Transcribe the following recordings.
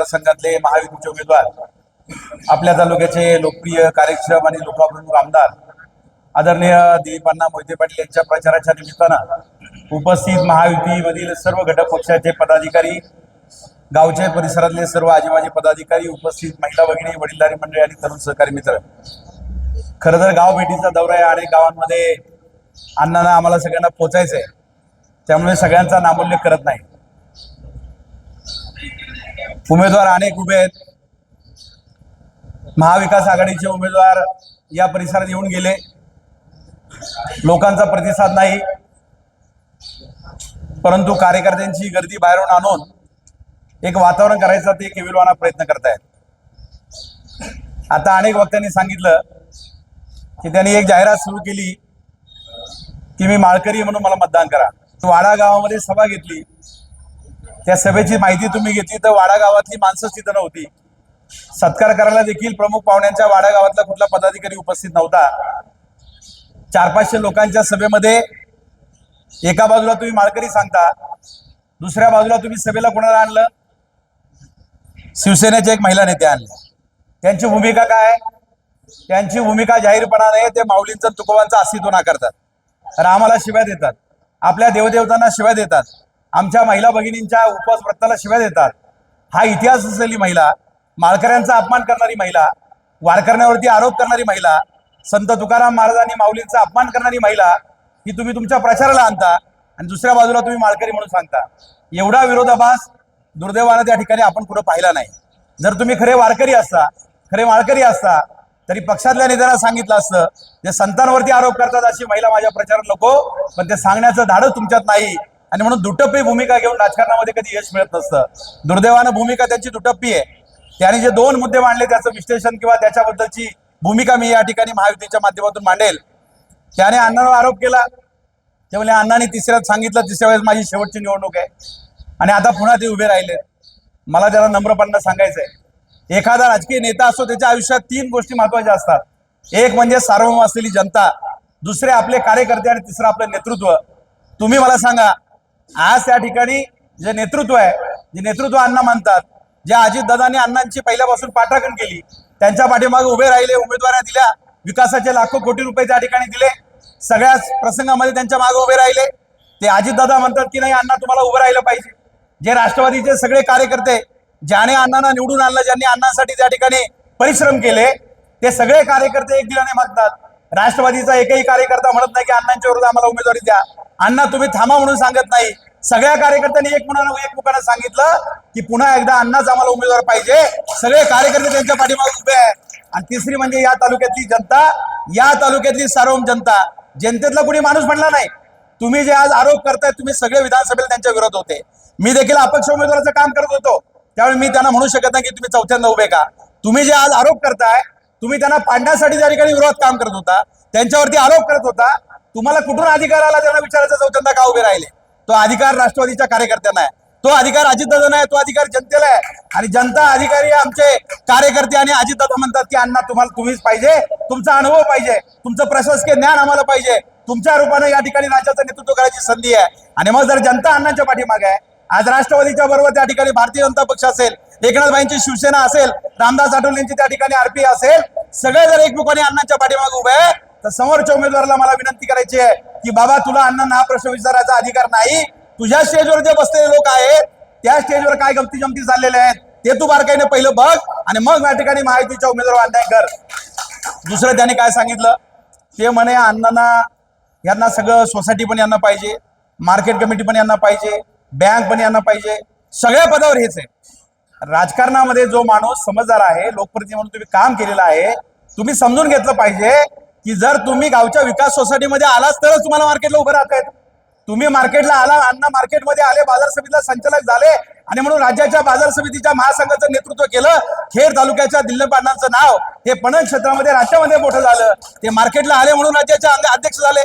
मतदारसंघातले महायुतीचे उमेदवार, आपल्या तालुक्याचे लोकप्रिय कार्यक्षम आणि लोकाभिमुख आमदार आदरणीय दिलीपांना मोहिते पाटील यांच्या प्रचाराच्या निमित्तानं उपस्थित महायुतीमधील सर्व घटक पक्षाचे पदाधिकारी, गावचे परिसरातले सर्व आजीबाजी पदाधिकारी, उपस्थित महिला भगिनी, वडीलधारी मंडळी आणि तरुण सहकारी मित्र, खरं तर गाव भेटीचा दौरा आहे. अनेक गावांमध्ये अण्णांना आम्हाला सगळ्यांना पोचायचं आहे, त्यामुळे सगळ्यांचा नामोल्लेख करत नाही. उमेदवार अनेक उभे आहेत. महाविकास आघाडीचे उमेदवार या परिसरात येऊन गेले, लोकांचा प्रतिसाद नाही, परंतु कार्यकर्त्यांची गर्दी बाहेरून आणून एक वातावरण करायचा ते केविलवाना प्रयत्न करतायत. आता अनेक वक्त्यांनी सांगितलं की त्यांनी एक जाहिरात सुरू केली की मी माळकरी म्हणून मला मतदान करा. वाडा गावामध्ये सभा घेतली, त्या सभेची माहिती तुम्ही घेतली तर वाडा गावातली माणसं तिथं नव्हती. सत्कार करायला देखील प्रमुख पाहुण्यांच्या वाडा गावातला कुठला पदाधिकारी उपस्थित नव्हता. 400-500 लोकांच्या सभेमध्ये एका बाजूला तुम्ही माळकरी सांगता, दुसऱ्या बाजूला तुम्ही सभेला कोणाला आणलं? शिवसेनेचे एक महिला नेते आणले. त्यांची भूमिका काय? त्यांची भूमिका जाहीरपणाने ते माऊलींचं तुकोबांचं अस्तित्व नाकारतात, तर आम्हाला शिव्या देतात, आपल्या देवदेवतांना शिव्या देतात, आमच्या महिला भगिनींच्या उपवास व्रताला शिव्या देतात. हा इतिहास असलेली महिला, माळकऱ्यांचा अपमान करणारी महिला, वारकऱ्यांवरती आरोप करणारी महिला, संत तुकाराम महाराजांनी माऊलींचा अपमान करणारी महिला ही तुम्ही तुमच्या प्रचाराला आणता आणि दुसऱ्या बाजूला तुम्ही माळकरी म्हणून सांगता. एवढा विरोधाभास दुर्दैवानं त्या ठिकाणी आपण कुठं पाहिला नाही. जर तुम्ही खरे वारकरी असता, खरे माळकरी असता, तरी पक्षातल्या नेत्यांना सांगितलं असतं जे संतांवरती आरोप करतात अशी महिला माझ्या प्रचारात नको, पण ते सांगण्याचं धाडस तुमच्यात नाही आणि म्हणून दुटप्पी भूमिका घेऊन राजकारणामध्ये कधी यश मिळत नसतं. दुर्दैवानं भूमिका त्यांची दुटप्पी आहे. त्याने जे 2 मुद्दे मांडले त्याचं विश्लेषण किंवा त्याच्याबद्दलची भूमिका मी या ठिकाणी महायुतीच्या माध्यमातून मांडेल. त्याने अण्णांवर आरोप केला, ते म्हणजे अण्णांनी तिसऱ्यात सांगितलं तिसऱ्या वेळेस माझी शेवटची निवडणूक आहे आणि आता पुन्हा ते उभे राहिले. मला त्याला नम्रपणे सांगायचंय, एखादा राजकीय नेता असतो त्याच्या आयुष्यात 3 गोष्टी महत्वाच्या असतात. एक म्हणजे सार्वभौम असलेली जनता, दुसरे आपले कार्यकर्ते आणि तिसरं आपलं नेतृत्व. तुम्ही मला सांगा, आज त्या ठिकाणी जे नेतृत्व आहे, जे नेतृत्व अण्णा मानतात, ज्या अजितदादांनी अण्णांची पहिल्यापासून पाठराखण केली, त्यांच्या पाठीमागे उभे राहिले, उमेदवाऱ्या दिल्या, विकासाचे लाखो कोटी रुपये त्या ठिकाणी दिले, सगळ्याच प्रसंगामध्ये त्यांच्या मागे उभे राहिले. ते अजितदादा म्हणतात की नाही अण्णा तुम्हाला उभं राहिलं पाहिजे. जे राष्ट्रवादीचे सगळे कार्यकर्ते, ज्याने अण्णांना निवडून आणलं, ज्यांनी अण्णांसाठी त्या ठिकाणी परिश्रम केले, ते सगळे कार्यकर्ते एक दिलाने मागतात. राष्ट्रवादीचा एकही कार्यकर्ता म्हणत नाही की अण्णांच्या विरोधात आम्हाला उमेदवारी द्या, अण्णा तुम्ही थांबा म्हणून सांगत नाही. सगळ्या कार्यकर्त्यांनी एकमुखानं सांगितलं की पुन्हा एकदा अण्णाच आम्हाला उमेदवार पाहिजे. सगळे कार्यकर्ते त्यांच्या पाठीमागे उभे आहेत. आणि तिसरी म्हणजे या तालुक्यातली जनता, या तालुक्यातली सार्वभौम जनता, जनतेतला कुणी माणूस म्हणला नाही. तुम्ही जे आज आरोप करताय, तुम्ही सगळे विधानसभेला त्यांच्या विरोध होते. मी देखील अपक्ष उमेदवाराचं काम करत होतो, त्यावेळी मी त्यांना म्हणू शकत नाही की तुम्ही चौथ्यांदा उभे का. तुम्ही जे आज आरोप करताय, तुम्ही त्यांना पाडण्यासाठी त्या ठिकाणी विरोध काम करत होता, त्यांच्यावरती आरोप करत होता. तुम्हाला कुठून अधिकार आला त्यांना विचारायचं चौथ्यांदा का उभे राहिले? तो अधिकार राष्ट्रवादीच्या कार्यकर्त्यांना आहे, तो अधिकार अजितदादांना आहे, तो अधिकार जनतेला आहे. आणि जनता अधिकारी आमचे कार्यकर्ते आणि अजितदादा म्हणतात की अण्णा तुम्हीच पाहिजे, तुमचा अनुभव पाहिजे, तुमचं प्रशासकीय ज्ञान आम्हाला पाहिजे, तुमच्या रूपाने या ठिकाणी राज्याचं नेतृत्व करायची संधी आहे. आणि मग जर जनता अण्णांच्या पाठीमागे आहे, आज राष्ट्रवादीच्या बरोबर त्या ठिकाणी भारतीय जनता पक्ष असेल, एकनाथभाईंची शिवसेना असेल, रामदास आठवलेंची त्या ठिकाणी आरपी असेल, सगळे जर एकमुखाने अण्णांच्या पाठीमागे उभे आहे, तर समोरच्या उमेदवाराला मला विनंती करायची आहे की बाबा तुला अण्णांना हा प्रश्न विचारायचा अधिकार नाही. तुझ्या स्टेजवर जे बसलेले लोक आहेत, त्या स्टेजवर काय गमती जमती चाललेले आहेत ते तू बारकाईने पहिलं बघ आणि मग या ठिकाणी महायुतीच्या उमेदवार अन्याय कर. दुसरं त्याने काय सांगितलं, ते म्हणे अण्णांना यांना सगळं सोसायटी पण यांना पाहिजे, मार्केट कमिटी पण यांना पाहिजे, बँक पण यांना पाहिजे, सगळ्या पदावर हेच आहे. राजकारणामध्ये जो माणूस समजदार आहे, लोकप्रतिनिधी म्हणून तुम्ही काम केलेलं आहे, तुम्ही समजून घेतलं पाहिजे की जर तुम्ही गावच्या विकास सोसायटीमध्ये आलाच तरच तुम्हाला मार्केटला उभं राहत आहेत. तुम्ही मार्केटला आला, अण्णा मार्केटमध्ये आले, बाजार समितीला संचालक झाले आणि म्हणून राज्याच्या बाजार समितीच्या महासंघाचं नेतृत्व केलं. खेड तालुक्याच्या दिलीप अण्णांचं नाव हे पणन क्षेत्रामध्ये राज्यामध्ये मोठं झालं. ते मार्केटला आले म्हणून राज्याचे अध्यक्ष झाले.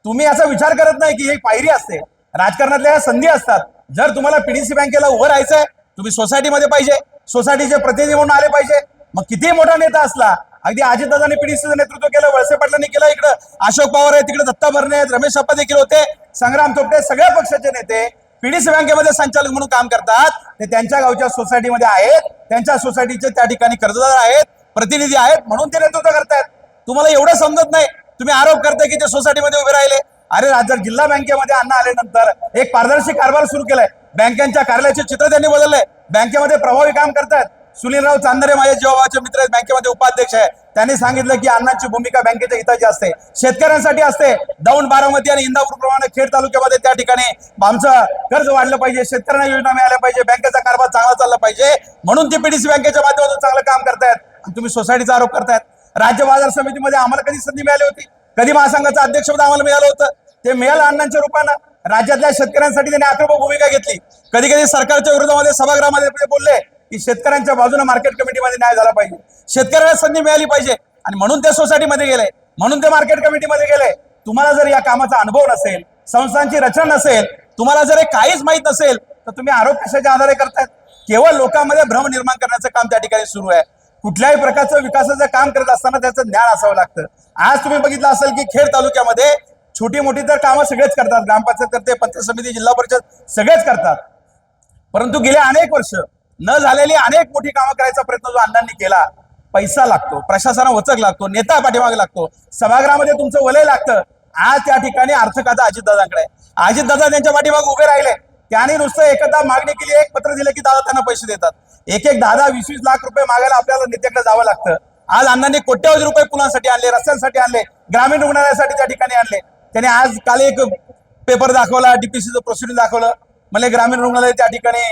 तुम्ही याचा विचार करत नाही की ही पायरी असते, राजकारणातल्या संधी असतात. जर तुम्हाला पीडीसी बँकेला उभं राहायचंय, तुम्ही सोसायटीमध्ये पाहिजे, सोसायटीचे प्रतिनिधी म्हणून आले पाहिजे. मग कितीही मोठा नेता असला, अगदी अजितदादांनी पीडीसीचं नेतृत्व केलं, वळसे पाटलांनी केलं, इकडे अशोक पवार आहे, तिकडे दत्ता भरणे आहेत, रमेश अप्पा देखील होते, संग्राम थोपटे, सगळ्या पक्षाचे नेते पीडीसी बँकेमध्ये संचालक म्हणून काम करतात, ते त्यांच्या गावच्या सोसायटीमध्ये आहेत, त्यांच्या सोसायटीचे त्या ठिकाणी कर्जदार आहेत, प्रतिनिधी आहेत, म्हणून ते नेतृत्व करतायत. तुम्हाला एवढं समजत नाही. तुम्ही आरोप करताय की ते सोसायटीमध्ये उभे राहिले. अरे जर जिल्हा बँकेमध्ये अण्णा आल्यानंतर एक पारदर्शी कारभार सुरू केलाय, बँकांच्या कार्यालयाचे चित्र त्यांनी बदललंय, बँकेमध्ये प्रभावी काम करतात. सुनीलराव चांदरे माझे जीवाचे मित्र आहेत, बँकेमध्ये उपाध्यक्ष आहे, त्यांनी सांगितलं की अण्णांची भूमिका बँकेच्या हिताची असते, शेतकऱ्यांसाठी असते. दौंड, बारामती आणि इंदापूर प्रमाणे खेड तालुक्यामध्ये त्या ठिकाणी आमचं कर्ज वाढलं पाहिजे, शेतकऱ्यांना योजना मिळाल्या पाहिजे, बँकेचा कारभार चांगला चालला पाहिजे, म्हणून ती पीडीसी बँकेच्या माध्यमातून चांगलं काम करतायत. तुम्ही सोसायटीचा आरोप करतायत. राज्य बाजार समितीमध्ये आम्हाला कधी संधी मिळाली होती? कधी महासंघाचं अध्यक्षपद आम्हाला मिळालं होतं? ते मिळालं अण्णांच्या रूपानं. राज्यातल्या शेतकऱ्यांसाठी त्यांनी आक्रमक भूमिका घेतली. कधी कधी सरकारच्या विरोधामध्ये सभागृहामध्ये बोलले की शेतकऱ्यांच्या बाजूने मार्केट कमिटीमध्ये न्याय झाला पाहिजे, शेतकऱ्यांना संधी मिळाली पाहिजे, आणि म्हणून ते सोसायटीमध्ये गेले, म्हणून ते मार्केट कमिटीमध्ये गेले. तुम्हाला जर या कामाचा अनुभव नसेल, संस्थांची रचना नसेल, तुम्हाला जर काहीच माहित नसेल, तर तुम्ही आरोप कशाच्या आधारे करतायत? केवळ लोकांमध्ये भ्रम निर्माण करण्याचं काम त्या ठिकाणी सुरू आहे. कुठल्याही प्रकारचं विकासाचं काम करत असताना त्याचं ज्ञान असावं लागतं. आज तुम्ही बघितलं असेल की खेड तालुक्यामध्ये छोटी मोठी तर कामं सगळेच करतात, ग्रामपंचायत करते, पंचायत समिती, जिल्हा परिषद सगळेच करतात, परंतु गेले अनेक वर्ष न झालेली अनेक मोठी कामं करायचा प्रयत्न जो अण्णांनी केला, पैसा लागतो, प्रशासनाला वचक लागतो, नेता पाठीमागे लागतो, सभागृहामध्ये तुमचं वलय लागतं. आज त्या ठिकाणी अर्थ खाता अजितदादांकडे आहे. अजितदादा त्यांच्या पाठीमागे उभे राहिले. त्यांनी नुसतं एकदा मागणी केली, एक पत्र दिलं की दादा त्यांना पैसे देतात. एक 10-20 लाख रुपये मागायला आपल्याला नेत्याकडे जावं लागतं. आज अण्णांनी कोट्यवधी रुपये पुलांसाठी आणले, रस्त्यांसाठी आणले, ग्रामीण रुग्णालयासाठी त्या ठिकाणी आणले. त्याने आज काल एक पेपर दाखवला, डीपीसीचं प्रोसिडिंग दाखवलं, म्हणजे ग्रामीण रुग्णालय त्या ठिकाणी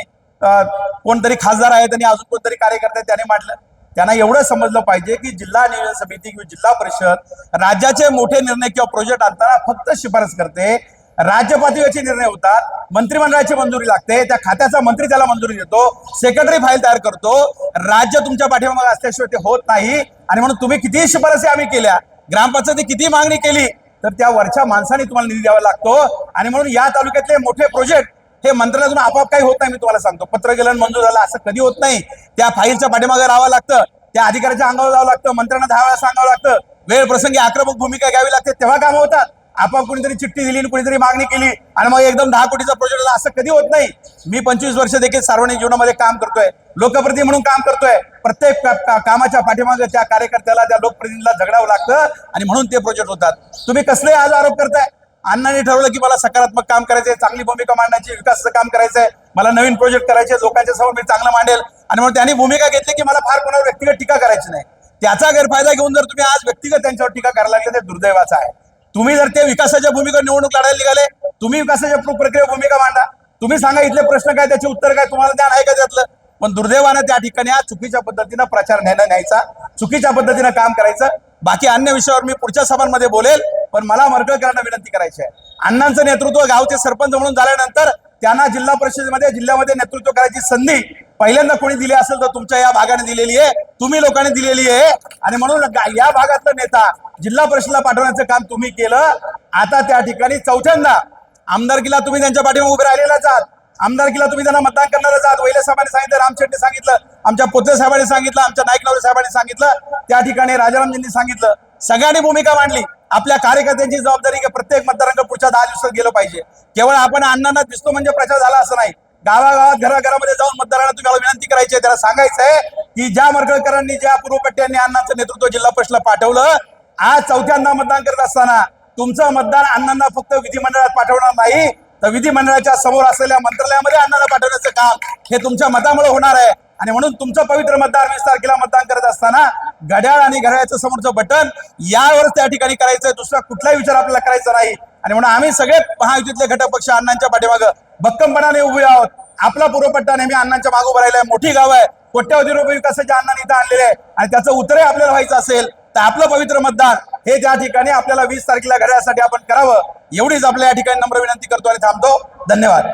कोणतरी खासदार आहे, त्यांनी अजून कोणतरी कार्यकर्ते त्याने म्हटलं. त्यांना एवढं समजलं पाहिजे की जिल्हा नियोजन समिती किंवा जिल्हा परिषद राज्याचे मोठे निर्णय किंवा प्रोजेक्ट आणताना फक्त शिफारस करते. राज्य पातळीवरचे निर्णय होतात, मंत्रिमंडळाची मंजुरी लागते, त्या खात्याचा मंत्री त्याला मंजुरी देतो, सेक्रेटरी फाईल तयार करतो. राज्य तुमच्या पाठीमागे असल्याशिवाय ते होत नाही. आणि म्हणून तुम्ही कितीही शिफारसी आम्ही केल्या, ग्रामपंचायती किती मागणी केली, तर त्या वरच्या माणसाने तुम्हाला निधी द्यावा लागतो. आणि म्हणून या तालुक्यातले मोठे प्रोजेक्ट हे मंत्र्यातून आपोआप काही होत नाही. मी तुम्हाला सांगतो, पत्र गेलं मंजूर झालं असं कधी होत नाही. त्या फाईलच्या पाठीमागे राहावं लागतं, त्या अधिकाऱ्याच्या अंगावर जावं लागतं, मंत्र्यांना 10 वेळा सांगावं लागतं, वेळ प्रसंगी आक्रमक भूमिका घ्यावी लागते, तेव्हा कामं होतात. आपोआप कोणीतरी चिठ्ठी दिली, कोणीतरी मागणी केली आणि मग एकदम 10 कोटीचा प्रोजेक्ट झाला, असं कधी होत नाही. मी 25 वर्ष देखील सार्वजनिक जीवनामध्ये काम करतोय, लोकप्रतिनिधी म्हणून काम करतोय. प्रत्येक कामाच्या पाठीमागे त्या कार्यकर्त्याला, त्या लोकप्रतिनिधीला झगडावं लागतं आणि म्हणून ते प्रोजेक्ट होतात. तुम्ही कसले आज आरोप करताय? अण्णांनी ठरवलं की मला सकारात्मक काम करायचंय, चांगली भूमिका मांडण्याची, विकासाचं काम करायचंय, मला नवीन प्रोजेक्ट करायचे, लोकांच्या समोर मी चांगलं मांडेल. आणि म्हणून त्यांनी भूमिका घेतली की मला फार कोणावर व्यक्तिगत टीका करायची नाही. त्याचा गैरफायदा घेऊन जर तुम्ही आज व्यक्तिगत त्यांच्यावर टीका करायला लागले, ते दुर्दैवाचं आहे. तुम्ही जर ते विकासाच्या भूमिका निवडणूक लढायला निघाले, तुम्ही विकासाच्या प्रक्रियेवर भूमिका मांडा, तुम्ही सांगा इथले प्रश्न काय, त्याचे उत्तर काय, तुम्हाला ज्ञान आहे का त्यातलं? पण दुर्दैवानं त्या ठिकाणी आज चुकीच्या पद्धतीनं प्रचार न्यायचा, चुकीच्या पद्धतीनं काम करायचं. बाकी अन्य विषयावर मी पुढच्या सभांमध्ये बोलेल, पण मला मरकळकरांना विनंती करायची आहे. अण्णांचं नेतृत्व गावचे सरपंच म्हणून झाल्यानंतर त्यांना जिल्हा परिषदेमध्ये, जिल्ह्यामध्ये नेतृत्व करायची संधी पहिल्यांदा कोणी दिली असेल तर तुमच्या या भागाने दिलेली आहे, तुम्ही लोकांनी दिलेली आहे. आणि म्हणून या भागातला नेता जिल्हा परिषदेला पाठवण्याचं काम तुम्ही केलं. आता त्या ठिकाणी चौथ्यांदा आमदारकीला तुम्ही त्यांच्या पाठीमागे उभे राहिलेलाच आहात. आमदारकीला तुम्ही त्यांना मतदान करणारच आहात. वैले साहेबांनी सांगितलं, रामशेट्टी सांगितलं, आमच्या पोते साहेबांनी सांगितलं, आमच्या नाईक साहेबांनी सांगितलं, त्या ठिकाणी राजारामजींनी सांगितलं. सगळ्यांनी भूमिका मांडली. आपल्या कार्यकर्त्यांची जबाबदारी की प्रत्येक मतदारांना पुढच्या 10 दिवसात गेलं पाहिजे. केवळ आपण अण्णांना दिसतो म्हणजे प्रचार झाला असं नाही. गावागावात, घराघरामध्ये जाऊन मतदारांना तुम्हाला विनंती करायची आहे, त्याला सांगायचंय की ज्या मरकळकरांनी, ज्या पूर्वपट्ट्यांनी अण्णांचं नेतृत्व जिल्हा परिषदेला पाठवलं, आज चौथ्यांदा मतदान करत असताना तुमचं मतदान अण्णांना फक्त विधिमंडळात पाठवणार नाही, तर विधिमंडळाच्या समोर असलेल्या मंत्रालयामध्ये अण्णांना पाठवण्याचं काम हे तुमच्या मतामुळे होणार आहे. आणि म्हणून तुमचं पवित्र मतदार 20 तारखेला मतदान करत असताना घड्याळ आणि घड्याळाचं समोरचं बटन यावर त्या ठिकाणी करायचंय, दुसरा कुठलाही विचार आपल्याला करायचा नाही. आणि म्हणून आम्ही सगळे महायुतीतले घटक पक्ष अण्णांच्या पाठीमागं भक्कमपणाने उभे आहोत. आपला पूर्वपट्टा नेहमी अण्णांच्या मागे उभं राहिलाय. मोठी गाव आहे, कोट्यवधी रुपये विकासाच्या अण्णांनी इथं आणलेले आहे, आणि त्याचं उत्तरही आपल्याला व्हायचं असेल तर आपलं पवित्र मतदान हे त्या ठिकाणी आपल्याला 20 तारखेला घड्याळासाठी आपण करावं, एवढीच आपल्या या ठिकाणी नम्र विनंती करतो आणि थांबतो. धन्यवाद.